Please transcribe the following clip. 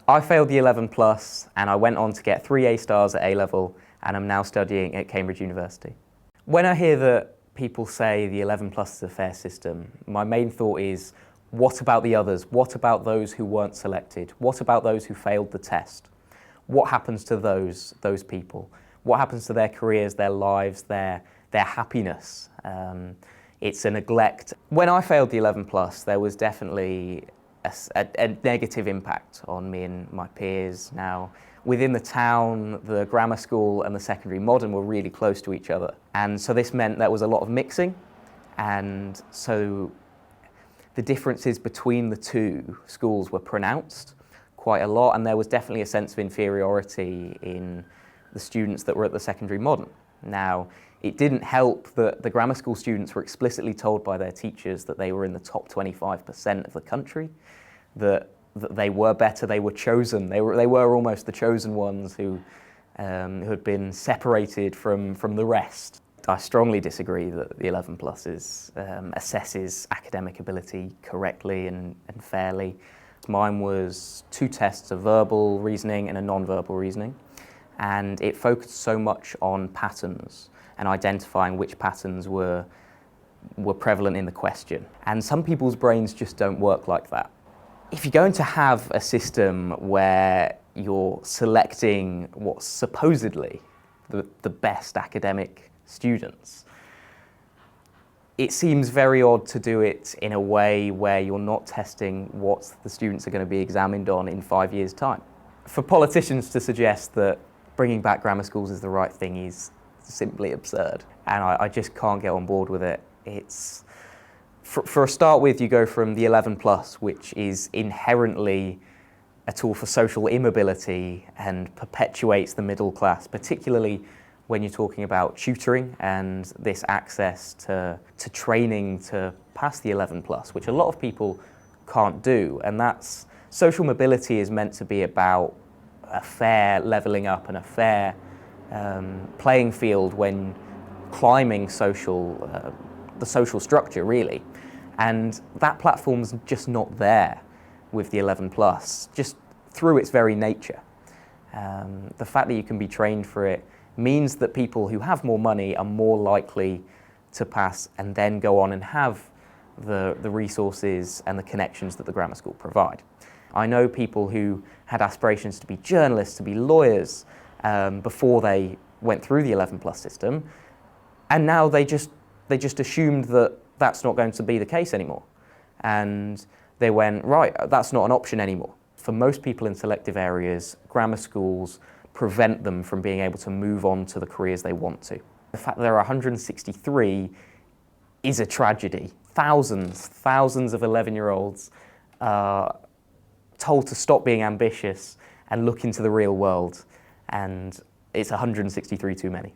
I failed the 11 plus and I went on to get 3 A stars at A level and I'm now studying at Cambridge University. When I hear that people say the 11 plus is a fair system, my main thought is, what about the others? What about those who weren't selected? What about those who failed the test? What happens to those people? What happens to their careers, their lives, their happiness? It's a neglect. When I failed the 11 plus, there was definitely a negative impact on me and my peers. Now, within the town, the grammar school and the secondary modern were really close to each other. And so this meant there was a lot of mixing. And so the differences between the two schools were pronounced quite a lot. And there was definitely a sense of inferiority in the students that were at the secondary modern. Now, it didn't help that the grammar school students were explicitly told by their teachers that they were in the top 25% of the country, that they were better, they were chosen, they were almost the chosen ones who had been separated from the rest. I strongly disagree that the 11 plus assesses academic ability correctly and fairly. Mine was 2 tests, a verbal reasoning and a non-verbal reasoning, and it focused so much on patterns and identifying which patterns were prevalent in the question. And some people's brains just don't work like that. If you're going to have a system where you're selecting what's supposedly the best academic students, it seems very odd to do it in a way where you're not testing what the students are going to be examined on in 5 years' time. For politicians to suggest that bringing back grammar schools is the right thing is simply absurd, and I just can't get on board with it. It's for a start with, you go from the 11 plus, which is inherently a tool for social immobility and perpetuates the middle class, particularly when you're talking about tutoring and this access to training to pass the 11 plus, which a lot of people can't do. And social mobility is meant to be about a fair leveling up and a fair playing field when climbing the social structure, really. And that platform's just not there with the 11 plus, just through its very nature. The fact that you can be trained for it means that people who have more money are more likely to pass and then go on and have the resources and the connections that the grammar school provide. I know people who had aspirations to be journalists, to be lawyers, before they went through the 11 plus system, and now they just assumed that that's not going to be the case anymore. And they went, right, that's not an option anymore. For most people in selective areas, grammar schools prevent them from being able to move on to the careers they want to. The fact that there are 163 is a tragedy. Thousands of 11-year-olds are told to stop being ambitious and look into the real world, and it's 163 too many.